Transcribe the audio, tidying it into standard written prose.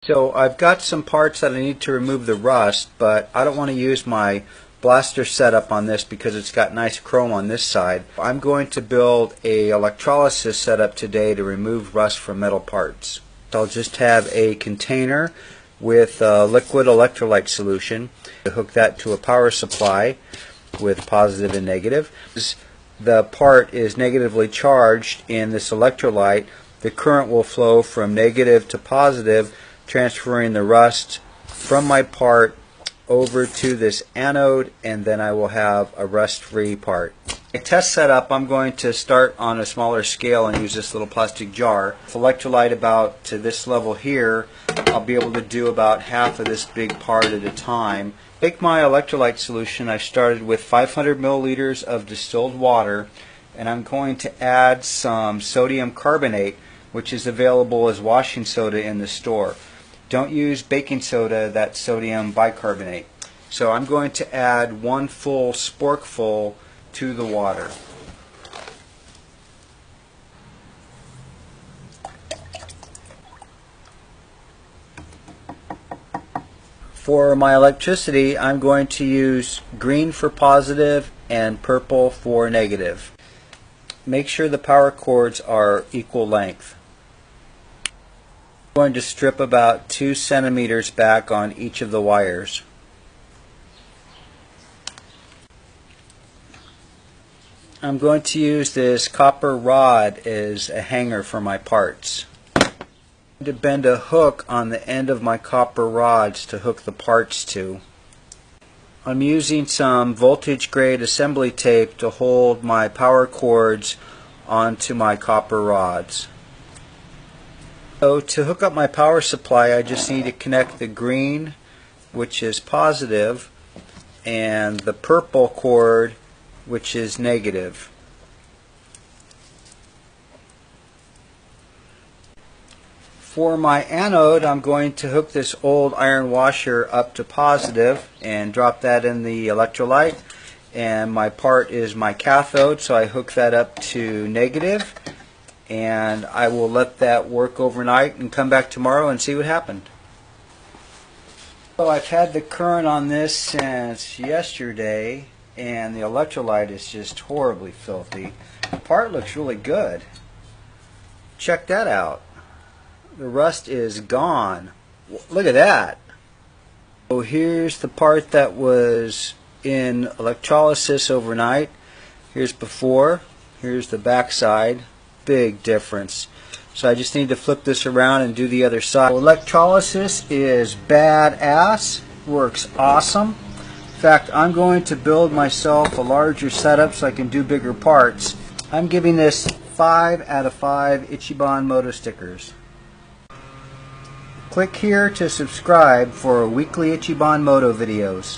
So I've got some parts that I need to remove the rust, but I don't want to use my blaster setup on this because it's got nice chrome on this side. I'm going to build a electrolysis setup today to remove rust from metal parts. So I'll just have a container with liquid electrolyte solution. Hook that to a power supply with positive and negative. The part is negatively charged in this electrolyte. The current will flow from negative to positive, transferring the rust from my part over to this anode, and then I will have a rust-free part. A test setup, I'm going to start on a smaller scale and use this little plastic jar. With electrolyte about to this level here, I'll be able to do about half of this big part at a time. Take my electrolyte solution. I started with 500 milliliters of distilled water, and I'm going to add some sodium carbonate, which is available as washing soda in the store. Don't use baking soda, that's sodium bicarbonate. So I'm going to add 1 full sporkful to the water. For my electricity, I'm going to use green for positive and purple for negative. Make sure the power cords are equal length. I'm going to strip about 2 centimeters back on each of the wires. I'm going to use this copper rod as a hanger for my parts. I'm going to bend a hook on the end of my copper rods to hook the parts to. I'm using some voltage grade assembly tape to hold my power cords onto my copper rods. So to hook up my power supply, I just need to connect the green, which is positive, and the purple cord, which is negative. For my anode, I'm going to hook this old iron washer up to positive and drop that in the electrolyte. And my part is my cathode, so I hook that up to negative. And I will let that work overnight and come back tomorrow and see what happened. So I've had the current on this since yesterday, and the electrolyte is just horribly filthy. The part looks really good. Check that out. The rust is gone. Look at that. So here's the part that was in electrolysis overnight. Here's before. Here's the back side. Big difference. So I just need to flip this around and do the other side. Electrolysis is badass. Works awesome. In fact, I'm going to build myself a larger setup so I can do bigger parts. I'm giving this 5 out of 5 Ichiban Moto stickers. Click here to subscribe for weekly Ichiban Moto videos.